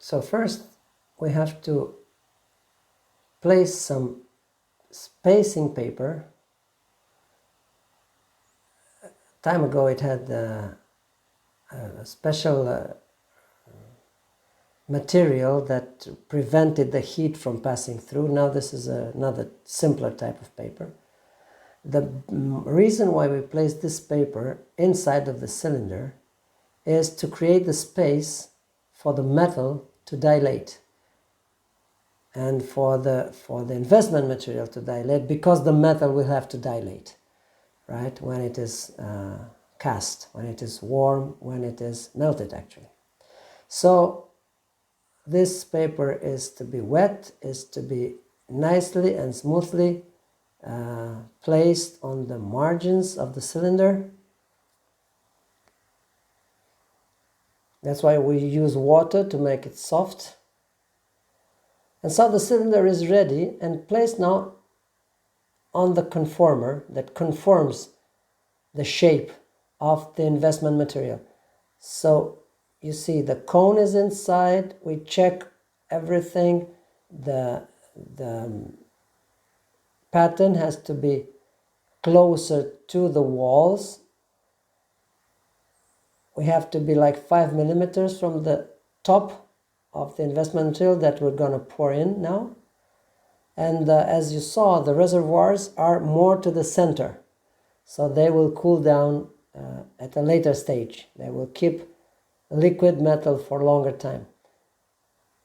So first we have to place some spacing paper. Time ago it had a special material that prevented the heat from passing through. Now this is another simpler type of paper. The reason why we place this paper inside of the cylinder is to create the space for the metal to dilate and for the investment material to dilate, because the metal will have to dilate, right, when it is cast, when it is warm, when it is melted actually. So this paper is to be wet, is to be nicely and smoothly placed on the margins of the cylinder. That's why we use water to make it soft. And so the cylinder is ready and placed now on the conformer that conforms the shape of the investment material. So you see the cone is inside, we check everything, the pattern has to be closer to the walls. We have to be like 5 millimeters from the top of the investment material that we're going to pour in now. And as you saw, the reservoirs are more to the center, so they will cool down at a later stage. They will keep liquid metal for a longer time.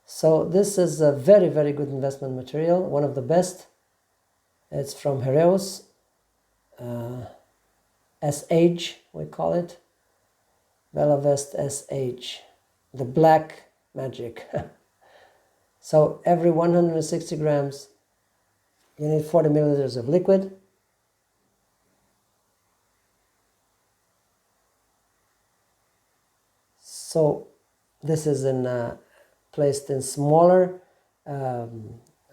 So this is a very, very good investment material, one of the best. It's from Heraeus, SH we call it, Bellavest SH, the black magic. So every 160 grams you need 40 milliliters of liquid. So this is placed in smaller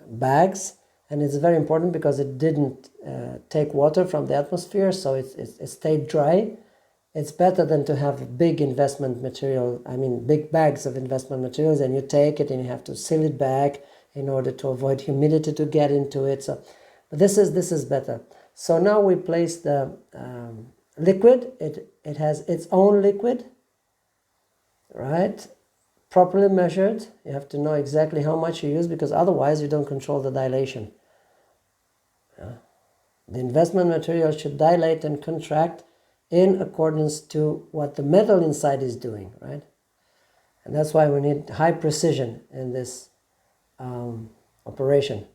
bags, and it's very important because it didn't take water from the atmosphere, so it stayed dry. It's better than to have big investment material, big bags of investment materials, and you take it and you have to seal it back in order to avoid humidity to get into it. So this is better. So now we place the liquid. It has its own liquid, right? Properly measured. You have to know exactly how much you use, because otherwise you don't control the dilation. The investment material should dilate and contract in accordance to what the metal inside is doing, right? And that's why we need high precision in this operation.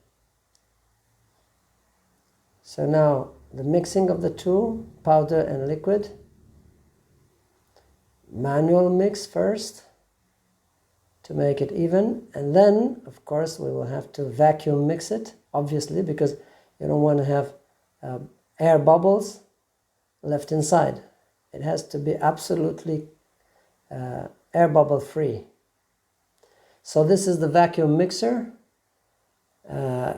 So now the mixing of the two, powder and liquid. Manual mix first to make it even, and then of course we will have to vacuum mix it, obviously, because you don't want to have air bubbles left inside. It has to be absolutely air bubble free. So this is the vacuum mixer.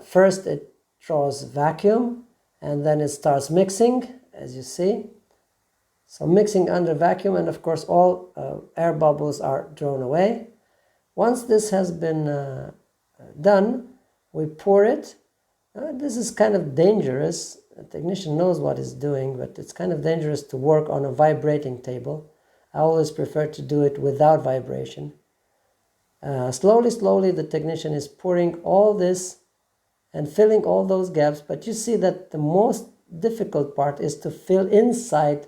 First it draws vacuum and then it starts mixing, as you see. So mixing under vacuum, and of course all air bubbles are drawn away. Once this has been done, we pour it. This is kind of dangerous. The technician knows what he's doing, but it's kind of dangerous to work on a vibrating table. I always prefer to do it without vibration. Slowly, the technician is pouring all this and filling all those gaps, but you see that the most difficult part is to fill inside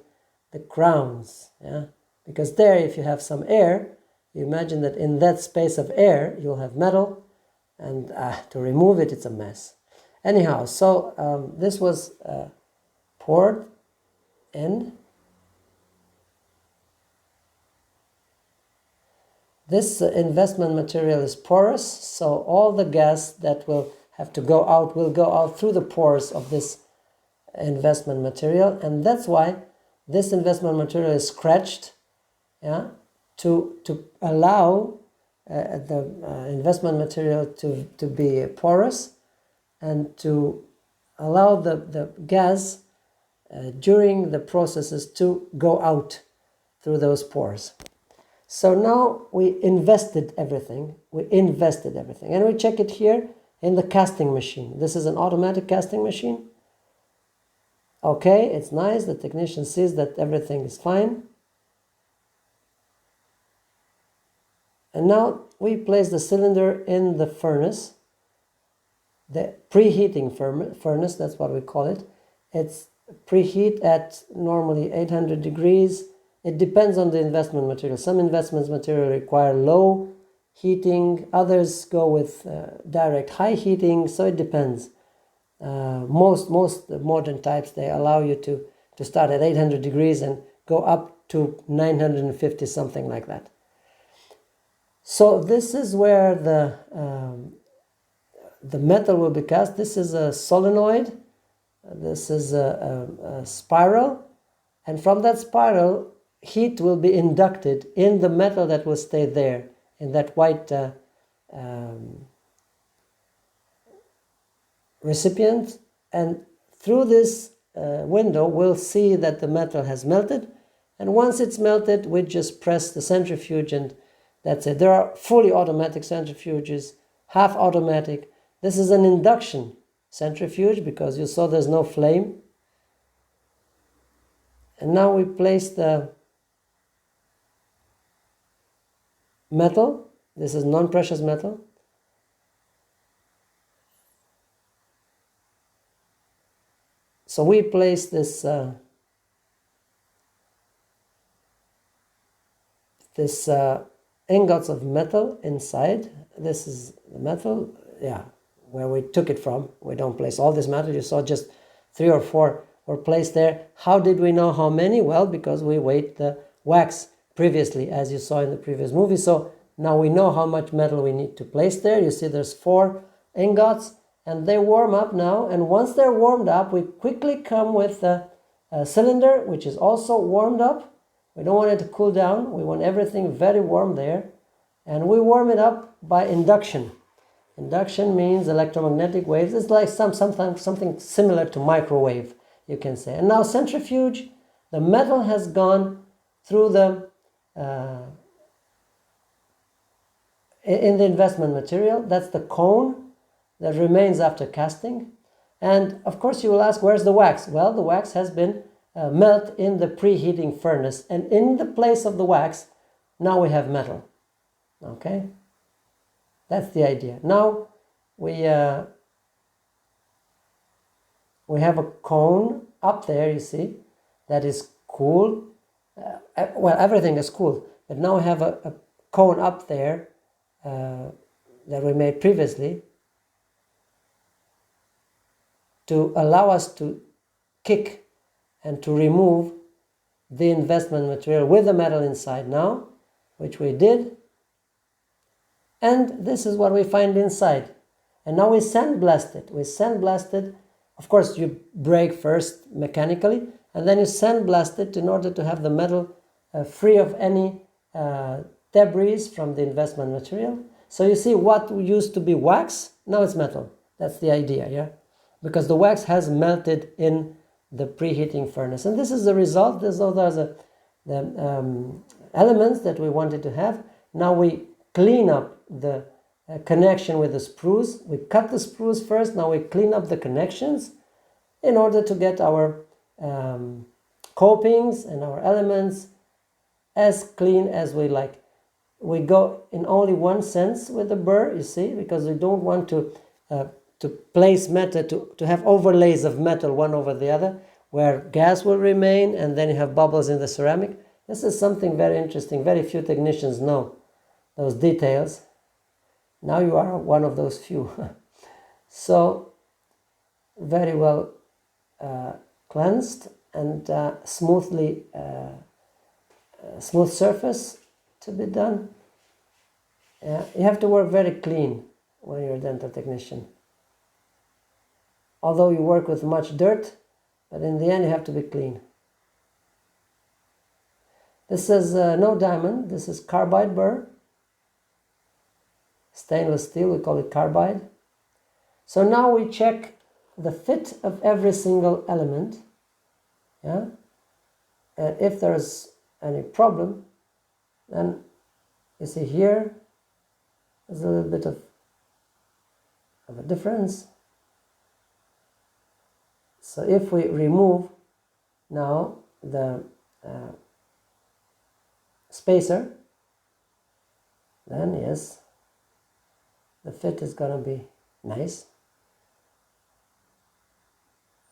the crowns, yeah? Because there, if you have some air, you imagine that in that space of air, you'll have metal, and to remove it, it's a mess. Anyhow, so this was poured in. This investment material is porous, so all the gas that will have to go out through the pores of this investment material, and that's why this investment material is scratched, yeah, to allow the investment material to be porous and to allow the gas during the processes to go out through those pores. So now we invested everything. And we check it here in the casting machine. This is an automatic casting machine. Okay, it's nice. The technician sees that everything is fine. And now we place the cylinder in the furnace, the preheating furnace, that's what we call it. It's preheat at normally 800 degrees. It depends on the investment material. Some investment material require low heating, others go with direct high heating, so it depends. Most modern types, they allow you to start at 800 degrees and go up to 950, something like that. So this is where the metal will be cast. This is a solenoid. This is a spiral. And from that spiral, heat will be inducted in the metal that will stay there, in that white recipient. And through this window, we'll see that the metal has melted. And once it's melted, we just press the centrifuge and that's it. There are fully automatic centrifuges, half automatic. This is an induction centrifuge because you saw there's no flame. And now we place the metal. This is non-precious metal. So we place this ingots of metal inside. This is the metal, where we took it from. We don't place all this metal. You saw just 3 or 4 were placed there. How did we know how many? Well, because we weighed the wax previously, as you saw in the previous movie. So now we know how much metal we need to place there. You see there's 4 ingots and they warm up now. And once they're warmed up, we quickly come with a cylinder, which is also warmed up. We don't want it to cool down. We want everything very warm there. And we warm it up by induction. Induction means electromagnetic waves. It's like something similar to microwave, you can say. And now centrifuge, the metal has gone through the in the investment material. That's the cone that remains after casting. And of course you will ask, where's the wax? Well, the wax has been melt in the preheating furnace, and in the place of the wax now we have metal. Okay, that's the idea. Now we have a cone up there, you see, that is cool. Well, everything is cool, but now we have a cone up there that we made previously to allow us to kick and to remove the investment material with the metal inside now, which we did. And this is what we find inside. And now we sandblast it. We sandblast it. Of course, you break first mechanically, and then you sandblast it in order to have the metal free of any debris from the investment material. So you see what used to be wax, now it's metal. That's the idea, yeah? Because the wax has melted in the preheating furnace. And this is the result. These are the elements that we wanted to have. Now we clean up the connection with the sprues. We cut the sprues first. Now we clean up the connections in order to get our copings and our elements as clean as we like. We go in only one sense with the burr, you see, because we don't want to place metal, to have overlays of metal one over the other, where gas will remain and then you have bubbles in the ceramic. This is something very interesting. Very few technicians know those details. Now you are one of those few. So very well cleansed and smooth surface to be done. You have to work very clean when you're a dental technician. Although you work with much dirt, but in the end you have to be clean. This is no diamond, this is carbide burr. Stainless steel, we call it carbide. So now we check the fit of every single element. Yeah? And if there's any problem, then You see here, there's a little bit of a difference. So if we remove now the spacer, then yes, the fit is going to be nice.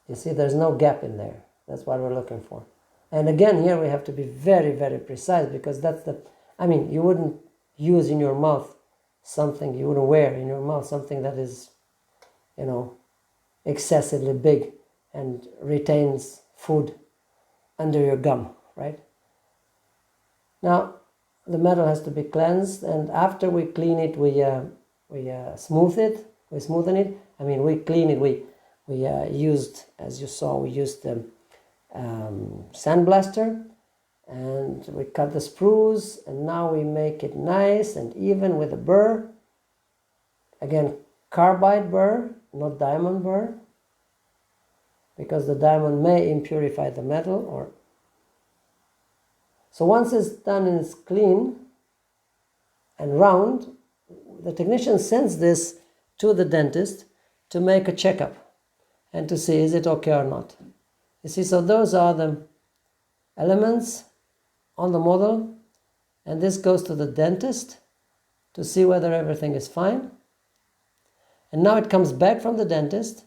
You see, there's no gap in there. That's what we're looking for. And again, here we have to be very, very precise, because that's the, I mean, you wouldn't use in your mouth something, you wouldn't wear in your mouth something that is, you know, excessively big and retains food under your gum, right? Now, the metal has to be cleansed, and after we clean it, we smooth it, we smoothen it. I mean, we clean it, we used, as you saw, we used the sandblaster, and we cut the sprues, and now we make it nice and even with a burr. Again, carbide burr, not diamond burr, because the diamond may impurify the metal. Or so once it's done and it's clean and round, the technician sends this to the dentist to make a checkup and to see is it okay or not. You see, so those are the elements on the model, and this goes to the dentist to see whether everything is fine. And now it comes back from the dentist,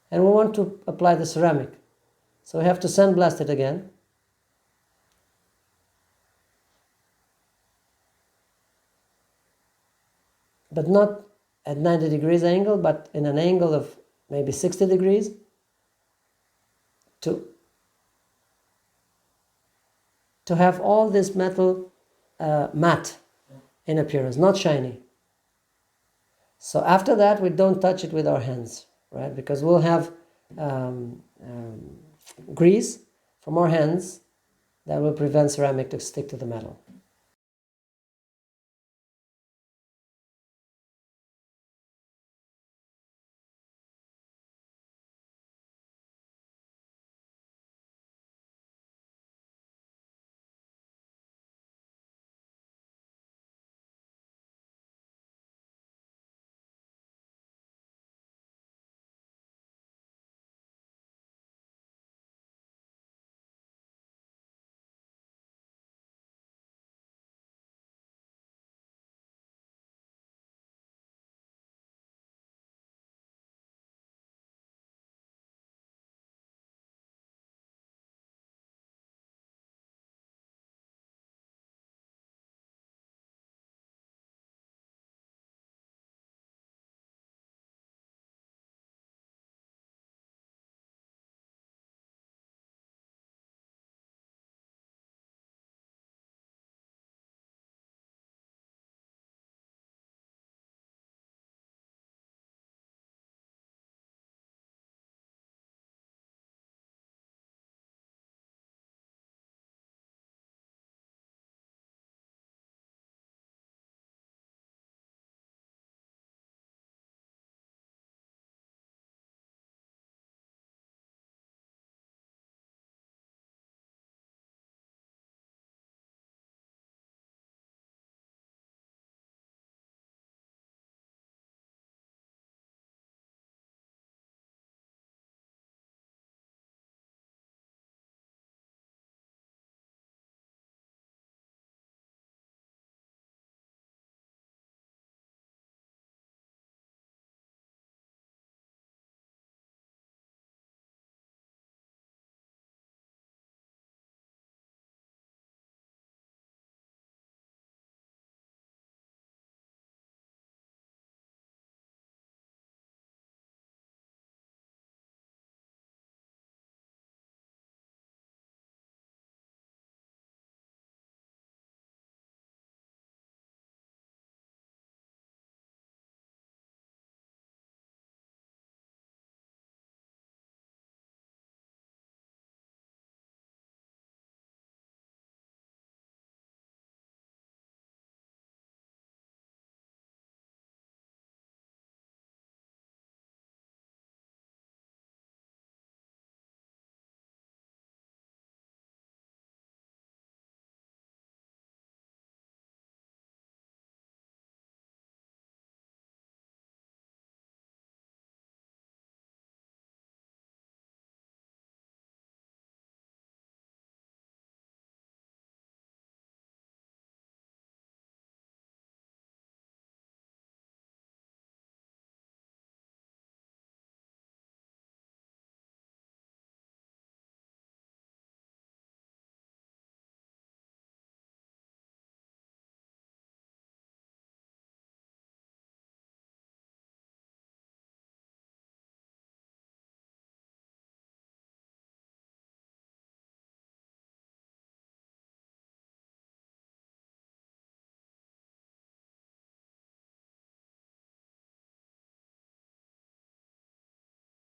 and we want to apply the ceramic. So we have to sandblast it again. But not at 90 degrees angle, but in an angle of maybe 60 degrees to have all this metal matte in appearance, not shiny. So after that, we don't touch it with our hands, right? Because we'll have grease from our hands that will prevent ceramic to stick to the metal.